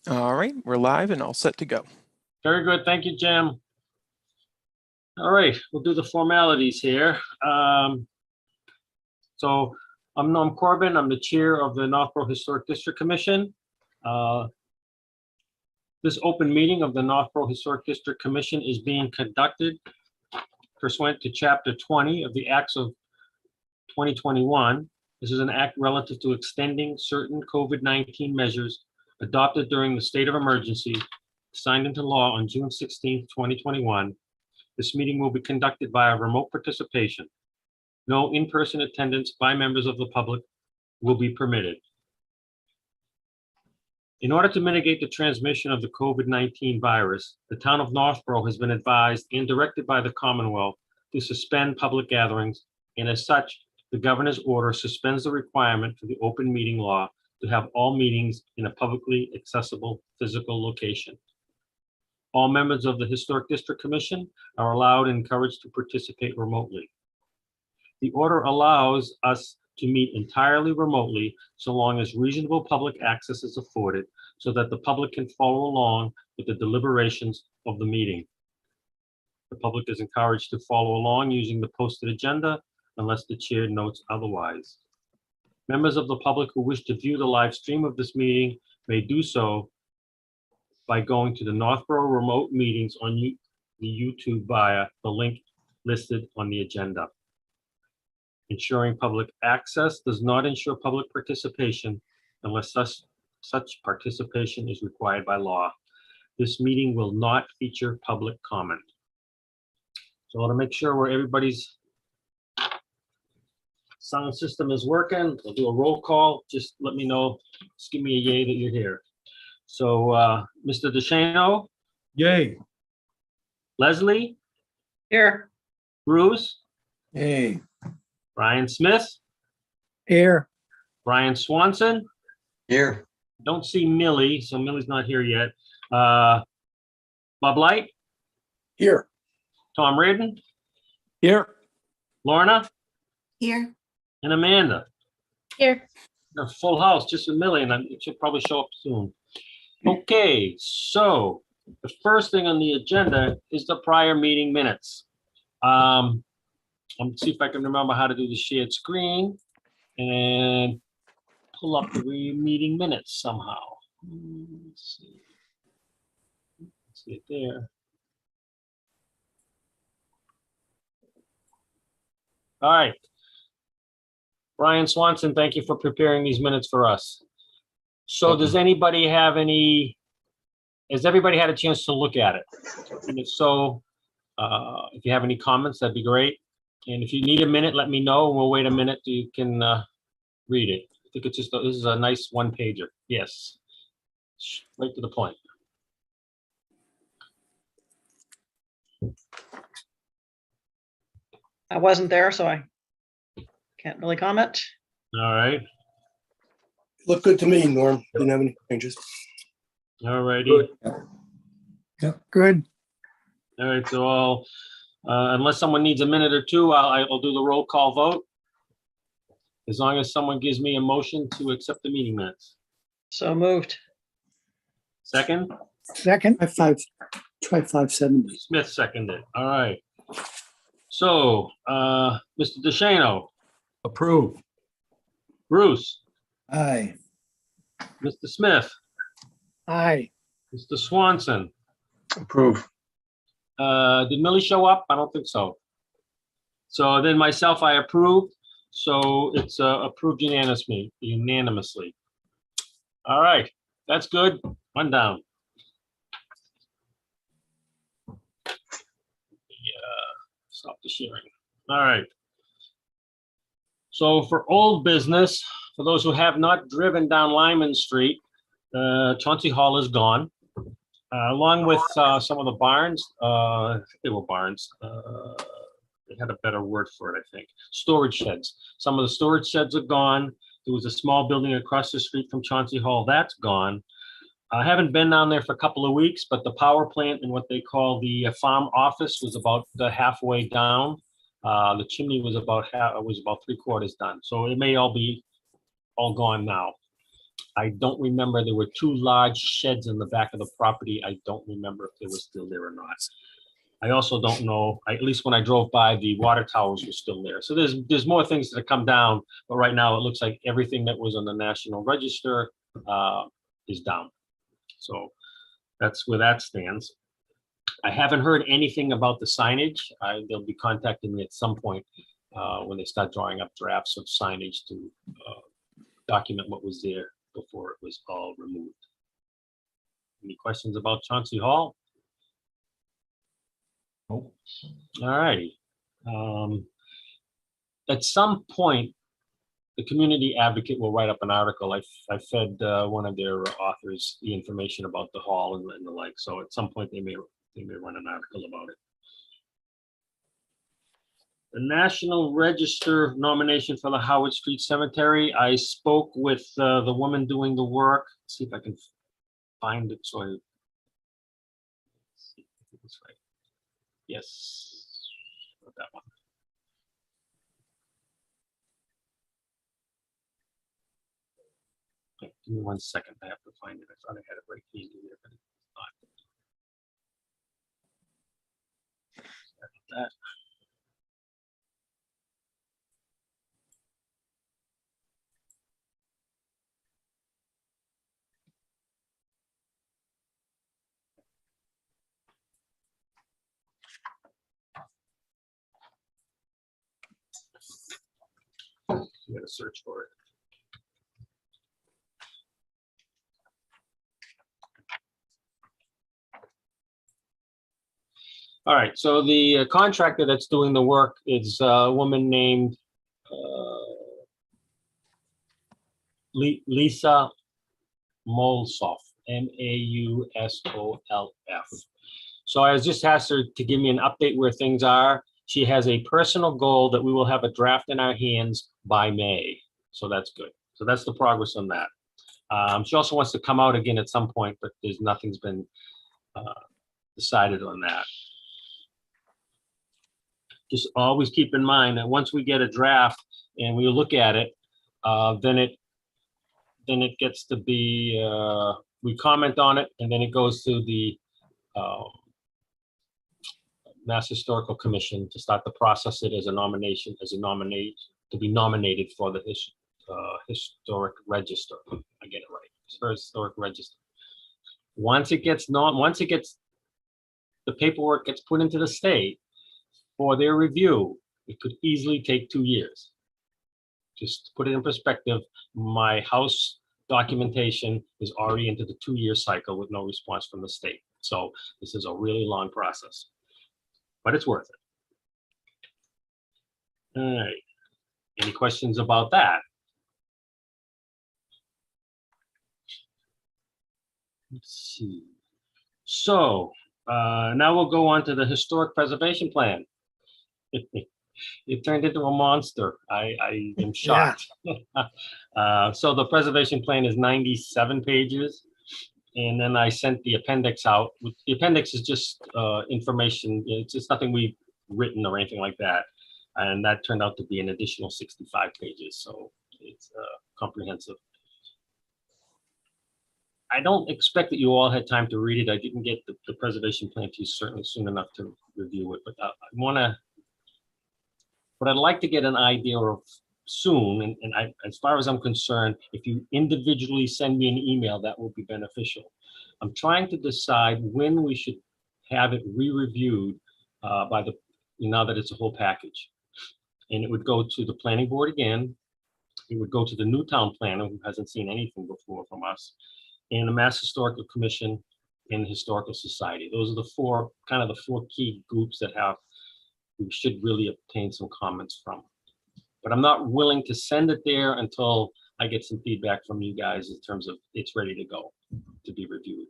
All right, we're live and all set to go. Very good. Thank you, Jim. All right, we'll do the formalities here. So I'm Norm Corbin. I'm the chair of the Northborough Historic District Commission. This open meeting of the Northborough Historic District Commission is being conducted pursuant to Chapter 20 of the Acts of 2021. This is an act relative to extending certain COVID-19 measures adopted during the state of emergency, signed into law on June 16th, 2021. This meeting will be conducted via remote participation. No in-person attendance by members of the public will be permitted. In order to mitigate the transmission of the COVID-19 virus, the town of Northborough has been advised and directed by the Commonwealth to suspend public gatherings, and as such, the governor's order suspends the requirement for the open meeting law to have all meetings in a publicly accessible physical location. All members of the Historic District Commission are allowed and encouraged to participate remotely. The order allows us to meet entirely remotely so long as reasonable public access is afforded so that the public can follow along with the deliberations of the meeting. The public is encouraged to follow along using the posted agenda unless the chair notes otherwise. Members of the public who wish to view the live stream of this meeting may do so by going to the Northborough remote meetings on the YouTube via the link listed on the agenda. Ensuring public access does not ensure public participation unless such participation is required by law. This meeting will not feature public comment. So to make sure where everybody's sound system is working, we'll do a roll call. Just let me know, just give me a yay that you're here. So Mr. DeShano? Yay. Leslie? Here. Bruce? Hey. Brian Smith? Here. Brian Swanson? Here. Don't see Millie, so Millie's not here yet. Bob Light? Here. Tom Reardon? Here. Lorna? Here. And Amanda? Here. A full house, just with Millie, and it should probably show up soon. Okay, so the first thing on the agenda is the prior meeting minutes. Let's see if I can remember how to do the shared screen and pull up the meeting minutes somehow. Let's see. Let's see it there. All right. Brian Swanson, thank you for preparing these minutes for us. So does anybody have has everybody had a chance to look at it? And if so, if you have any comments, that'd be great. And if you need a minute, let me know. We'll wait a minute so you can read it. I think it's just, this is a nice one pager. Yes, right to the point. I wasn't there, so I can't really comment. All right. Looked good to me, Norm. Didn't have any changes. All righty. Yep. Good. All right, so I'll, unless someone needs a minute or two, I'll do the roll call vote. As long as someone gives me a motion to accept the meeting minutes. So moved. Second, Second. Try 570. Smith seconded. All right. So, Mr. DeShano, Approve. Bruce, Aye. Mr. Smith, Aye. Mr. Swanson. Approve. Did Millie show up? I don't think so. So then myself, I approve. So it's approved unanimously. All right, that's good. One down. Stop the sharing. All right. So for old business, for those who have not driven down Lyman Street, Chauncey Hall is gone, along with some of the barns. I think they were barns. They had a better word for it, I think. Storage sheds. Some of the storage sheds are gone. There was a small building across the street from Chauncey Hall. That's gone. I haven't been down there for a couple of weeks, but the power plant and what they call the farm office was about halfway down. The chimney was about 3/4 done. So it may all be all gone now. I don't remember, there were 2 large sheds in the back of the property. I don't remember if they were still there or not. I also don't know, at least when I drove by, the water towers were still there. So there's more things that come down, but right now it looks like everything that was on the National Register is down. So that's where that stands. I haven't heard anything about the signage. They'll be contacting me at some point when they start drawing up drafts of signage to document what was there before it was all removed. Any questions about Chauncey Hall? Nope. All righty. At some point, the community advocate will write up an article. I fed one of their authors the information about the hall and the like. So at some point they may run an article about it. The National Register nomination for the Howard Street Cemetery. I spoke with the woman doing the work. Let's see if I can find it. So I see if it's right. Yes, not that one. Okay, give me 1 second. I have to find it. I thought I had it right here, but it's not. That. You gotta search for it. All right, so the contractor that's doing the work is a woman named Lisa Molsoff, Mausolf. So I just asked her to give me an update where things are. She has a personal goal that we will have a draft in our hands by May. So that's good. So that's the progress on that. She also wants to come out again at some point, but nothing's been decided on that. Just always keep in mind that once we get a draft and we look at it, then it gets to be, we comment on it, and then it goes to the Mass Historical Commission to start to process it as a nomination, to be nominated for the Historic Register. I get it right. Historic Register. Once the paperwork gets put into the state for their review, it could easily take 2 years. Just to put it in perspective, my house documentation is already into the 2-year cycle with no response from the state. So this is a really long process, but it's worth it. All right. Any questions about that? Let's see. So now we'll go on to the Historic Preservation Plan. It turned into a monster. I am shocked. So the preservation plan is 97 pages. And then I sent the appendix out. The appendix is just information. It's just nothing we've written or anything like that. And that turned out to be an additional 65 pages. So it's comprehensive. I don't expect that you all had time to read it. I didn't get the preservation plan to you certainly soon enough to review it, but I want to, but I'd like to get an idea of soon, and as far as I'm concerned, if you individually send me an email, that will be beneficial. I'm trying to decide when we should have it re-reviewed now that it's a whole package. And it would go to the planning board again. It would go to the new town planner who hasn't seen anything before from us, and the Mass Historical Commission and the Historical Society. Those are the four key groups that we should really obtain some comments from. But I'm not willing to send it there until I get some feedback from you guys in terms of it's ready to go to be reviewed.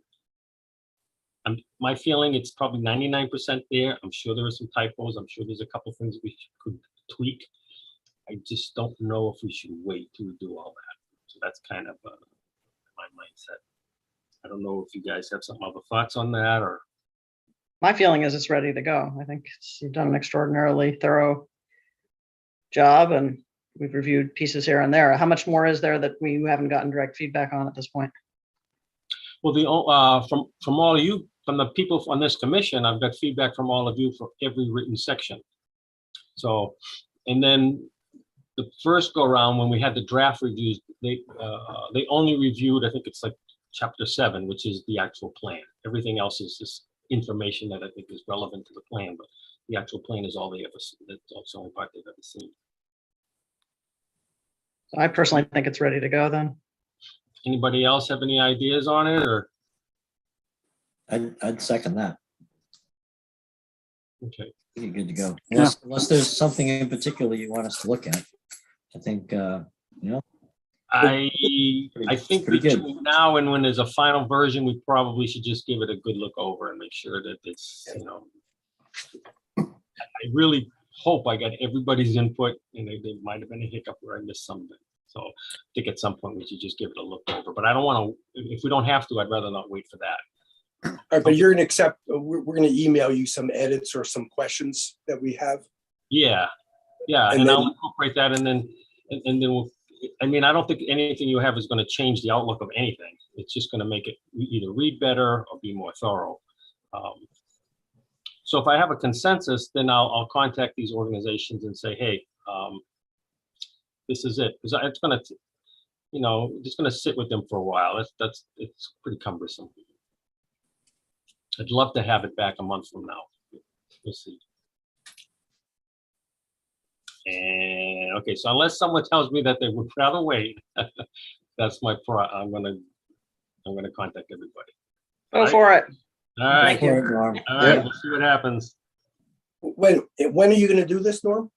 My feeling, it's probably 99% there. I'm sure there are some typos. I'm sure there's a couple things we could tweak. I just don't know if we should wait to do all that. So that's kind of my mindset. I don't know if you guys have some other thoughts on that, or. My feeling is it's ready to go. I think you've done an extraordinarily thorough job, and we've reviewed pieces here and there. How much more is there that we haven't gotten direct feedback on at this point? Well, from all of you, from the people on this commission, I've got feedback from all of you for every written section. So, and then the first go around when we had the draft reviews, they only reviewed, I think it's like chapter 7, which is the actual plan. Everything else is just information that I think is relevant to the plan, but the actual plan is all they ever, that's the only part they've ever seen. So I personally think it's ready to go then. Anybody else have any ideas on it, or? I'd second that. Okay. You're good to go. Unless there's something in particular you want us to look at. I think, I think pretty good. between now and when there's a final version, we probably should just give it a good look over and make sure that it's, I really hope I got everybody's input, and there might have been a hiccup where I missed something. So I think at some point we should just give it a look over, but I don't want to, if we don't have to, I'd rather not wait for that. All right, but you're gonna accept, we're gonna email you some edits or some questions that we have. Yeah, And and then- I'll incorporate that, and then we'll, I mean, I don't think anything you have is going to change the outlook of anything. It's just going to make it either read better or be more thorough. So if I have a consensus, then I'll contact these organizations and say, hey, this is it. Because it's going to, just going to sit with them for a while. It's pretty cumbersome. I'd love to have it back a month from now. We'll see. And okay, so unless someone tells me that they would rather wait, that's my I'm gonna contact everybody. Go for it. All right, Thank you. For it, Norm. all right, Yeah. we'll see what happens When are you gonna do this, Norm?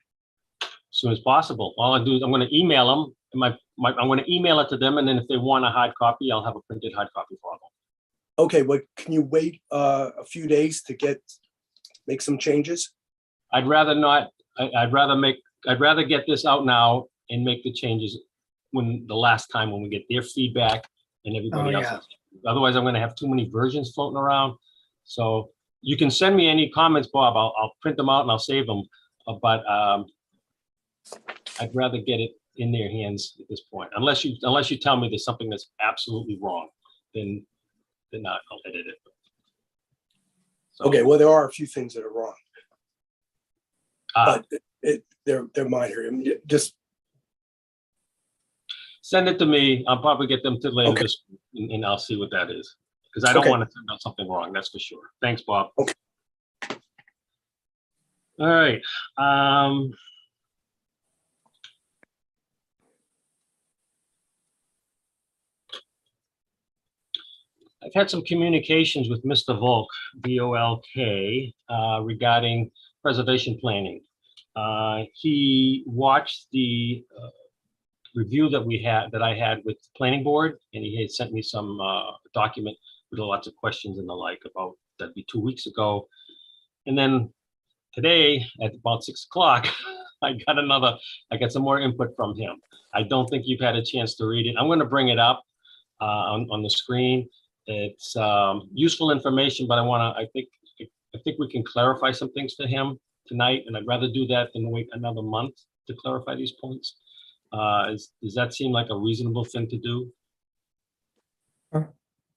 as soon as possible. All I do is I'm gonna email them. I'm gonna email it to them, and then if they want a hard copy, I'll have a printed hard copy for them. Okay, but can you wait a few days to make some changes? I'd rather not. I'd rather get this out now and make the changes when the last time when we get their feedback and everybody Oh, else. yeah. Otherwise, I'm going to have too many versions floating around. So you can send me any comments, Bob. I'll print them out and I'll save them. But I'd rather get it in their hands at this point. Unless you tell me there's something that's absolutely wrong, then I'll edit it. So, Okay, well, there are a few things that are wrong, ah, but they're minor. I mean, just, send it to me. I'll probably get them to later Okay. this, and I'll see what that is. Because I don't Okay. want to send out something wrong, that's for sure. Thanks, Bob. Okay. All right. I've had some communications with Mr. Volk, V-O-L-K, regarding preservation planning. He watched the review that I had with the planning board, and he had sent me some document with lots of questions and the like about, that'd be 2 weeks ago. And then today at about 6 o'clock, I got some more input from him. I don't think you've had a chance to read it. I'm going to bring it up on the screen. It's useful information, but I think we can clarify some things for him tonight, and I'd rather do that than wait another month to clarify these points. Does that seem like a reasonable thing to do?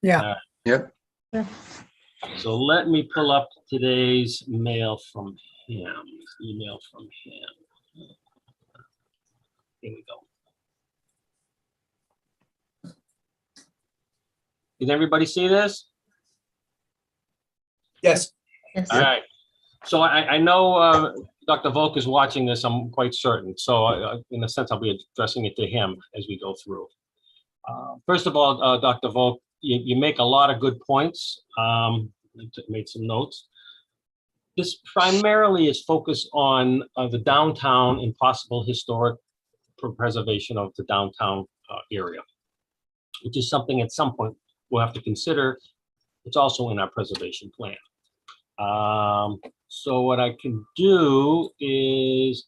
Yeah, Yep. So let me pull up today's mail from him, email from him. Here we go. Did everybody see this? yes, All right. So I know Dr. Volk is watching this, I'm quite certain. So in a sense, I'll be addressing it to him as we go through. First of all, Dr. Volk, you make a lot of good points. Made some notes. This primarily is focused on the downtown and possible historic preservation of the downtown area, which is something at some point we'll have to consider. It's also in our preservation plan. So what I can do is,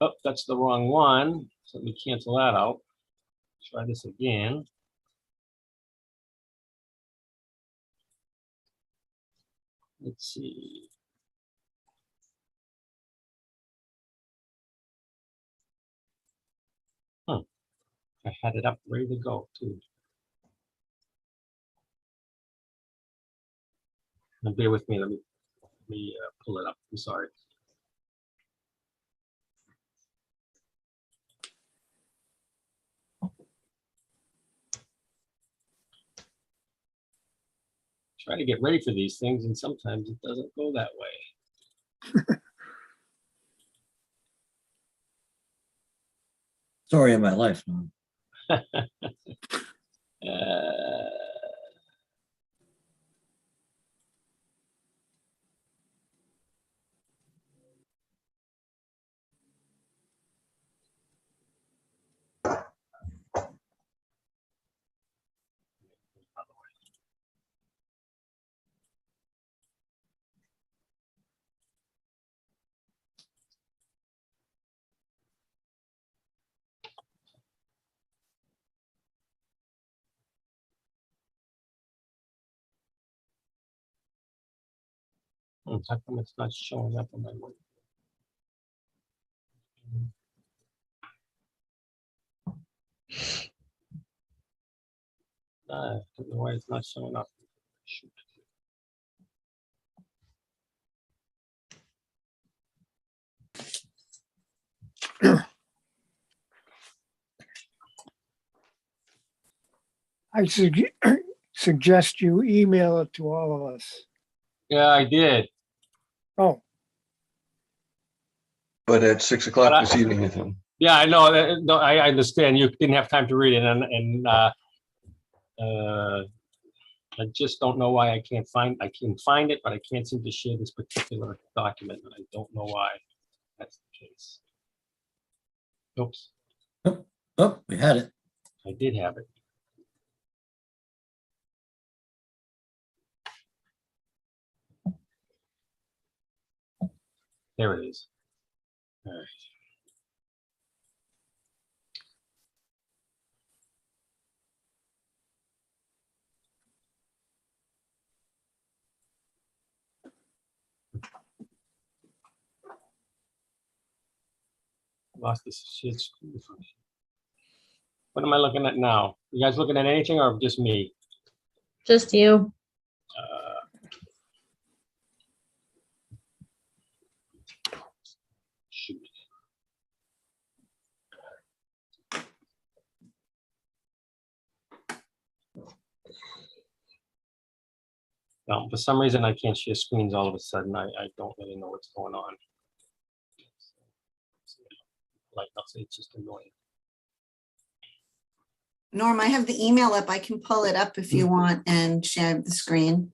oh, that's the wrong one. So let me cancel that out. Try this again. Let's see. I had it up, ready to go too. Now bear with me, let me pull it up, I'm sorry. Try to get ready for these things and sometimes it doesn't go that way. Story of my life, man. Uh, How come it's not showing up on my one? I don't know why it's not showing up. Shoot. I suggest you email it to all of us. Yeah, I did. Oh, But at 6 o'clock But I- this evening, I think. Yeah, I know. No, I understand. You didn't have time to read it, and I just don't know why I can't find. I can find it, but I can't seem to share this particular document, and I don't know why that's the case. Oops, Oh, we had it. I did have it. There it is. All right. Lost this shared screen function. What am I looking at now? You guys looking at anything or just me? Just you. Shoot. For some reason, I can't share screens all of a sudden. I don't really know what's going on. Like, I'll say it's just annoying. Norm, I have the email up. I can pull it up if you want and share the screen.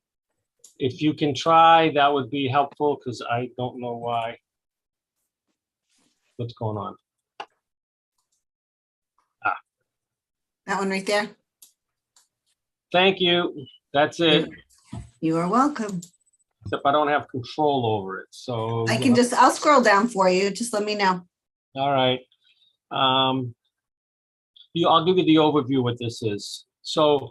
If you can try, that would be helpful because I don't know why. What's going on? That one right there. Thank you. That's it. You are welcome. Except I don't have control over it. So I'll scroll down for you. Just let me know. all right. I'll give you the overview what this is. So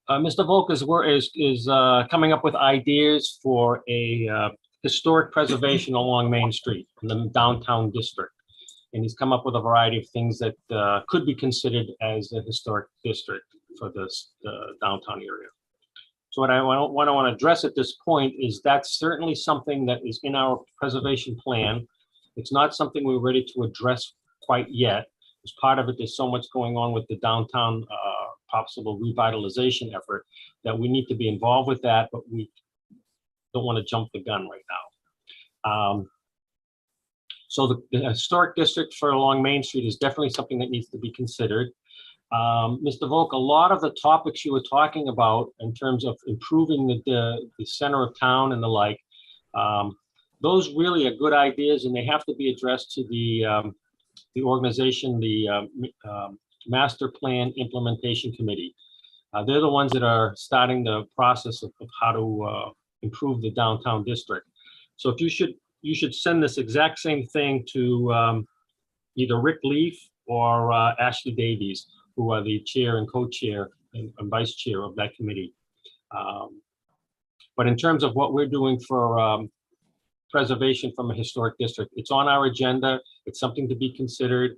Mr. Volk is coming up with ideas for a historic preservation along Main Street in the downtown district. And he's come up with a variety of things that could be considered as a historic district for this downtown area. So what I want to address at this point is that's certainly something that is in our preservation plan. It's not something we're ready to address quite yet. As part of it, there's so much going on with the downtown possible revitalization effort that we need to be involved with that, but we don't want to jump the gun right now. So the historic district for along Main Street is definitely something that needs to be considered. Mr. Volk, a lot of the topics you were talking about in terms of improving the center of town and the like, those really are good ideas and they have to be addressed to the organization, the Master Plan Implementation Committee. They're the ones that are starting the process of how to improve the downtown district. So if you should send this exact same thing to either Rick Leaf or Ashley Davies, who are the chair and co-chair and vice chair of that committee. But in terms of what we're doing for preservation from a historic district, it's on our agenda. It's something to be considered.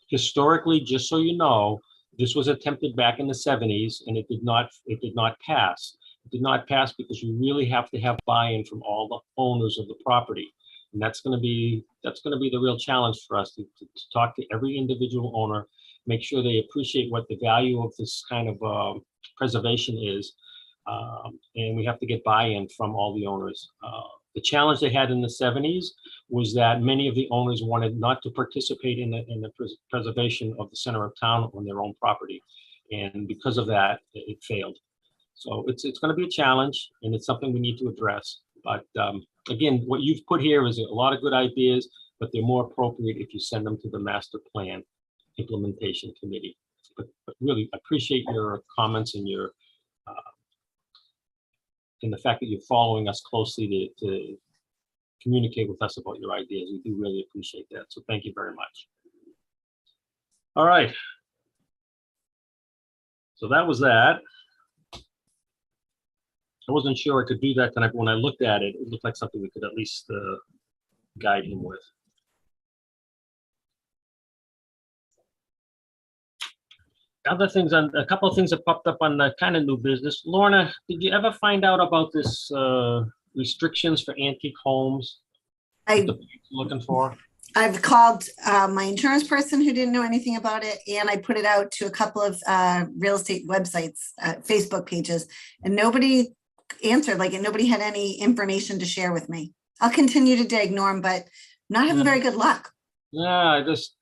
Historically, just so you know, this was attempted back in the 70s and it did not pass. It did not pass because you really have to have buy-in from all the owners of the property. And that's going to be the real challenge for us to talk to every individual owner, make sure they appreciate what the value of this kind of preservation is. And we have to get buy-in from all the owners. The challenge they had in the 70s was that many of the owners wanted not to participate in the preservation of the center of town on their own property. And because of that, it failed. So it's going to be a challenge, and it's something we need to address. But again, what you've put here is a lot of good ideas, but they're more appropriate if you send them to the master plan implementation committee. But really appreciate your comments and your and the fact that you're following us closely to communicate with us about your ideas. We do really appreciate that. So thank you very much. All right. So that was that. I wasn't sure I could do that tonight, but when I looked at it, it looked like something we could at least guide him with. Other things, a couple of things that popped up on the kind of new business. Lorna, did you ever find out about this restrictions for antique homes? What the bank's looking for? I've called my insurance person who didn't know anything about it, and I put it out to a couple of real estate websites, Facebook pages, and nobody answered, like, and nobody had any information to share with me. I'll continue to dig, Norm, but I'm not having very good luck. Yeah, I just,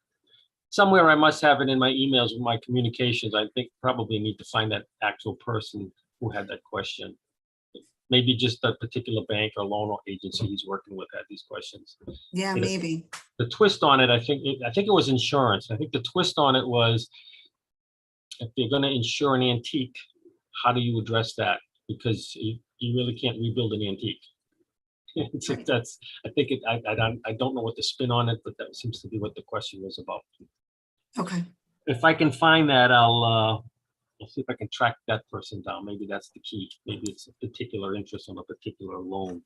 somewhere I must have it in my emails with my communications. I think probably need to find that actual person who had that question. Maybe just a particular bank or loan agency he's working with had these questions. Yeah, maybe. The twist on it, I think it was insurance. I think the twist on it was, if you're going to insure an antique, how do you address that? Because you really can't rebuild an antique. It's like that's, I think it, I don't know what the spin on it, but that seems to be what the question was about. Okay. If I can find that, I'll see if I can track that person down. Maybe that's the key. Maybe it's a particular interest on a particular loan.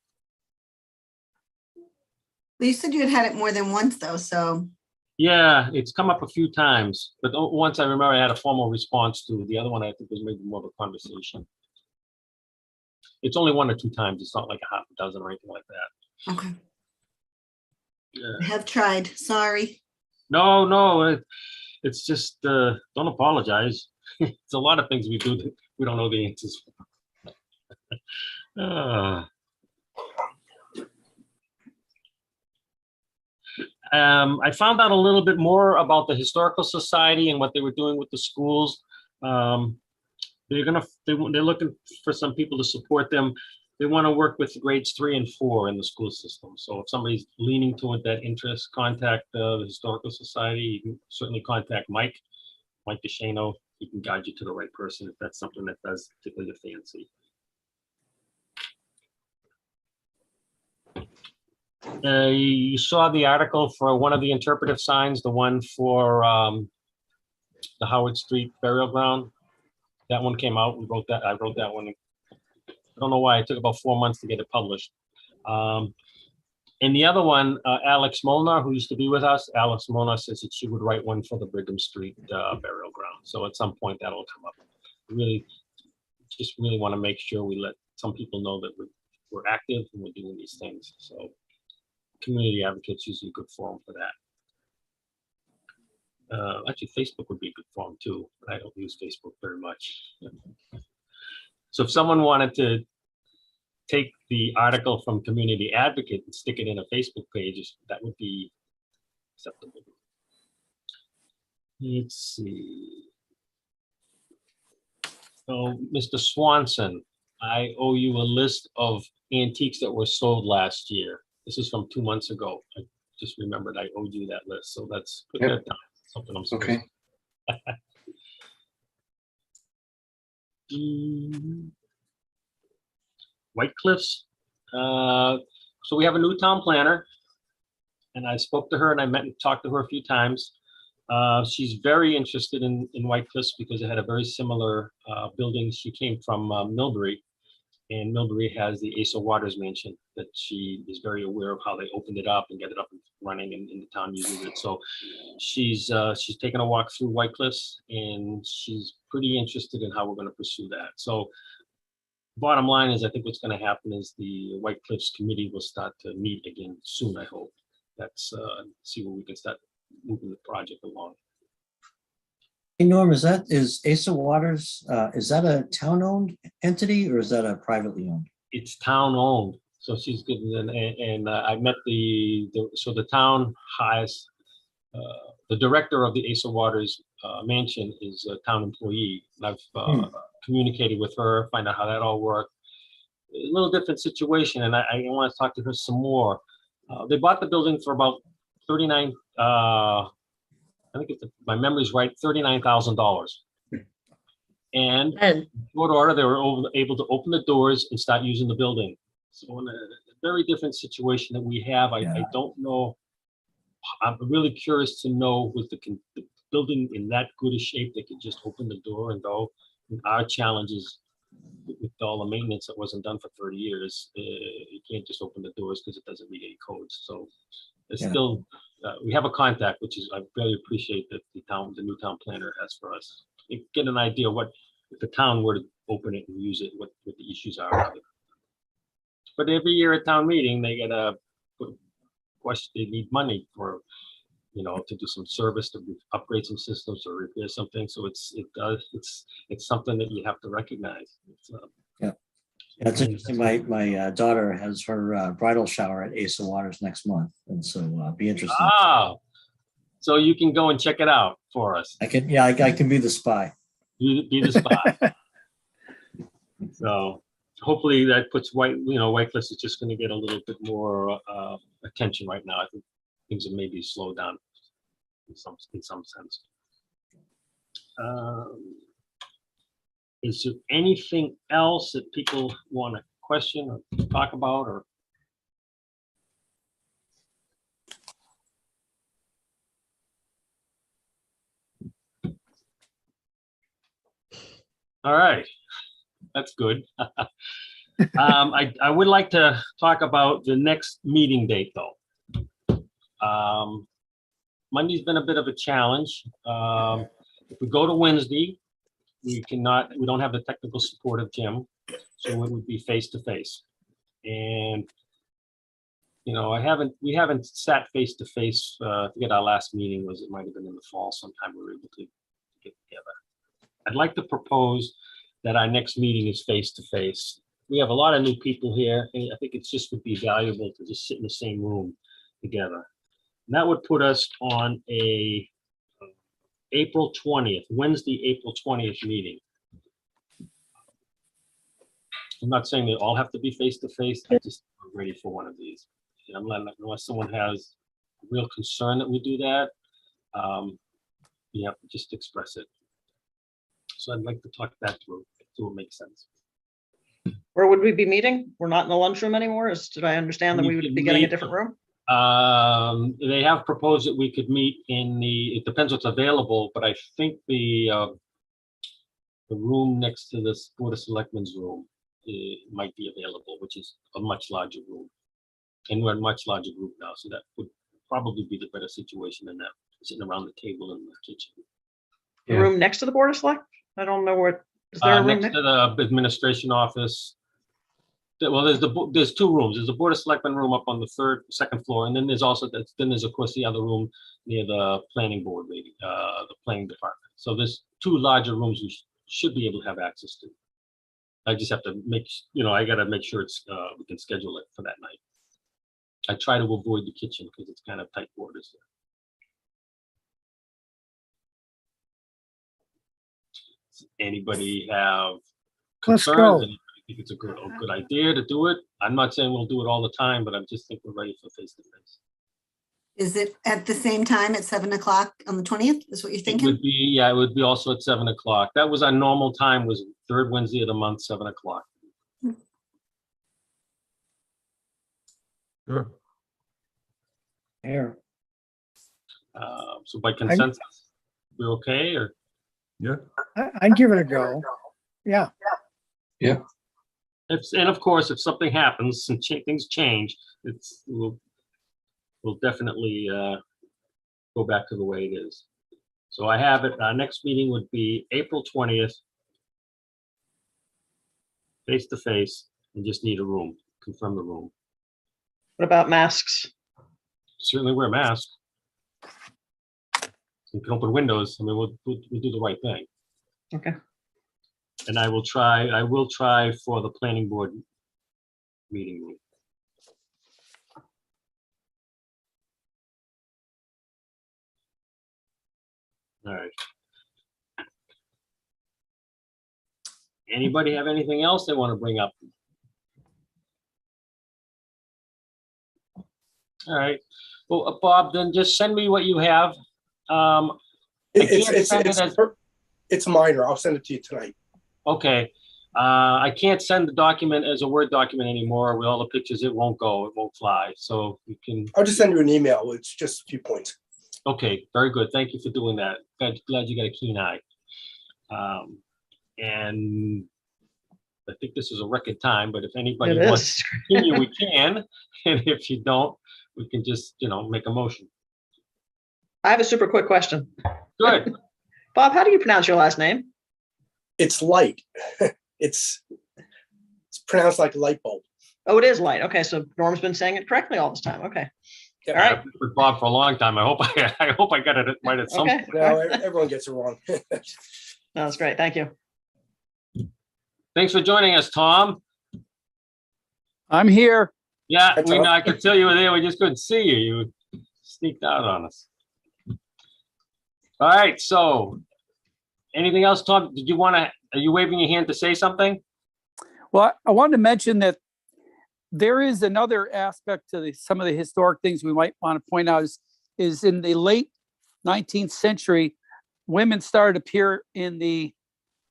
Well, you said you had it more than once though, so. Yeah, it's come up a few times, but once I remember I had a formal response to the other one. I think was maybe more of a conversation. It's only 1 or 2 times. It's not like a half a dozen or anything like that. Okay. Yeah. I have tried, sorry. No, it's just, don't apologize. It's a lot of things we do that we don't know the answers for. I found out a little bit more about the Historical Society and what they were doing with the schools. They're looking for some people to support them. They want to work with grades 3 and 4 in the school system. So if somebody's leaning toward that interest, contact the Historical Society. You can certainly contact Mike DeShano. He can guide you to the right person if that's something that does tickle your fancy. You saw the article for one of the interpretive signs, the one for the Howard Street burial ground. That one came out. I wrote that one. I don't know why it took about 4 months to get it published. And the other one, Alex Molnar, who used to be with us, Alex Molnar says that she would write one for the Brigham Street burial ground. So at some point that'll come up. Really want to make sure we let some people know that we're active and we're doing these things. So community advocates usually a good forum for that. Actually, Facebook would be a good forum too, but I don't use Facebook very much. So if someone wanted to take the article from Community Advocate and stick it in a Facebook page, that would be acceptable. Let's see. So, Mr. Swanson, I owe you a list of antiques that were sold last year. This is from 2 months ago. I just remembered I owed you that list, so let's put that down. Something I'm supposed Okay. to. White Cliffs. So we have a new town planner, and I spoke to her and I met and talked to her a few times. She's very interested in White Cliffs because it had a very similar building. She came from Millbury, And Millbury has the Asa Waters Mansion that she is very aware of how they opened it up and get it up and running and the town uses it. So she's taken a walk through White Cliffs and she's pretty interested in how we're going to pursue that. So bottom line is, I think what's going to happen is the White Cliffs Committee will start to meet again soon, I hope. That's see where we can start moving the project along. Hey, Norm, is Asa Waters, is that a town-owned entity or is that a privately owned? It's town owned, so she's good. And I met so the town hires, the director of the Asa Waters Mansion is a town employee. And I've communicated with her, find out how that all worked. A little different situation, and I want to talk to her some more. They bought the building for about 39, I think if my memory's right, $39,000. And And short order, they were able to open the doors and start using the building. So in a very different situation that we have, I Yeah. don't know. I'm really curious to know with the building in that good a shape, they could just open the door and go. And our challenge is with all the maintenance that wasn't done for 30 years, you can't just open the doors because it doesn't meet any codes. So it's Yeah. still, we have a contact, which is, I really appreciate that the new town planner has for us. You get an idea what, if the town were to open it and use it, what the issues are. But every year at town meeting, they get a question, they need money for, to do some service, to upgrade some systems or repair something. So it's something that you have to recognize. Yeah, it's interesting. My daughter has her bridal shower at Asa Waters next month. And so be interesting. So you can go and check it out for us. I can be the spy. You be the spot. So hopefully that puts White Cliffs is just going to get a little bit more attention right now. I think things have maybe slowed down in some sense. Is there anything else that people want to question or talk about or? All right, that's good. I would like to talk about the next meeting date, though. Monday's been a bit of a challenge. If we go to Wednesday, we don't have the technical support of Jim, so it would be face to face. And we haven't sat face to face. I forget our last meeting was. It might have been in the fall sometime. We were able to get together. I'd like to propose that our next meeting is face to face. We have a lot of new people here, and I think it just would be valuable to just sit in the same room together. And that would put us on a April 20th, Wednesday, April 20th meeting. I'm not saying they all have to be face to face. I just am ready for one of these. And unless someone has a real concern that we do that, you have to just express it. So I'd like to talk that through, so it makes sense. Where would we be meeting? We're not in the lunchroom anymore? Did I understand that we would be getting a different room? They have proposed that we could meet it depends what's available, but I think the room next to the Board of Selectmen's room might be available, which is a much larger room. And we're a much larger group now, so that would probably be the better situation than that, sitting around the table in the kitchen. The room next to the Board of Select? I don't know what, is there a room Next to the administration office. Well, there's two rooms. There's the Board of Selectmen room up on the second floor, and then there's of course the other room near the planning board, maybe the planning department. So there's two larger rooms we should be able to have access to. I just have to I got to make sure we can schedule it for that night. I try to avoid the kitchen because it's kind of tight quarters there. Does anybody have Let's concerns? go. Anybody think it's a good idea to do it? I'm not saying we'll do it all the time, but I just think we're ready for face to face. Is it at the same time at 7 o'clock on the 20th? Is what you're It thinking? would be, it would be also at 7 o'clock. That was our normal time, was third Wednesday of the month, 7 o'clock. Sure. Here. So by consensus, we're okay, or? Yeah. I'd give it a go. Yeah. And of course, if something happens and things change, we'll definitely go back to the way it is. So I have it, our next meeting would be April 20th, face to face, and just need a room, confirm the room. What about masks? Certainly wear a mask. You can open windows. I mean, we'll do the right thing. Okay. And I will try for the planning board meeting room. All right. Anybody have anything else they want to bring up? All right. Well, Bob, then just send me what you have. It's minor. I'll send it to you tonight. Okay. I can't send the document as a Word document anymore with all the pictures. It won't fly. So you can, I'll just send you an email. It's just a few points. okay, very good. Thank you for doing that. Glad you got a keen eye. And I think this is a record time, but if anybody It wants is. to continue, we can. And if you don't, we can just, make a motion. I have a super quick question. Good. Bob, how do you pronounce your last name? It's light. It's pronounced like a light bulb. Oh, it is Light. Okay, so Norm's been saying it correctly all this time. Okay. All right. I've been with Bob for a long time. I hope I got it right at some Okay. point. No, everyone gets it wrong. No, that's great. Thank you. Thanks for joining us, Tom. I'm here. Yeah, Hi, Tom. I could tell you were there. We just couldn't see you. You sneaked out on us. All right, so anything else, Tom? Are you waving your hand to say something? Well, I wanted to mention that there is another aspect to some of the historic things we might want to point out is in the late 19th century, women started to appear in the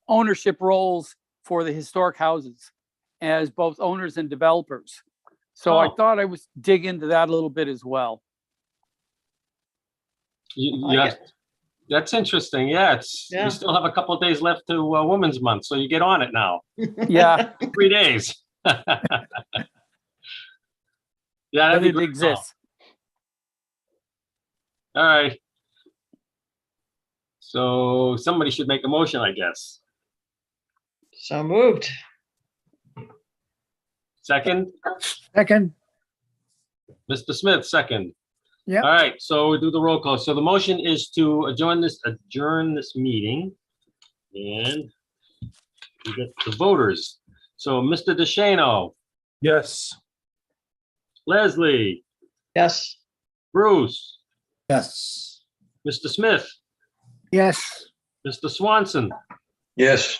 ownership roles for the historic houses as both owners and developers. So I Oh. thought I would dig into that a little bit as well. Yeah, that's interesting. Yeah, Yeah. you still have a couple of days left to Women's Month, so you get on it now. Yeah, 3 days. Yeah, that that'd be it great. exists. All right. So somebody should make a motion, I guess. So moved. Second, Second, Mr. Smith, second. Yeah. All right, so we do the roll call. So the motion is to adjourn this meeting. And we get the voters. So Mr. DeShano, Yes. Leslie, Yes. Bruce, Yes. Mr. Smith, yes. Mr. Swanson, Yes.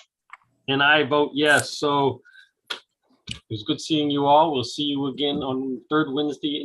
and I vote yes. So it was good seeing you all. We'll see you again on third Wednesday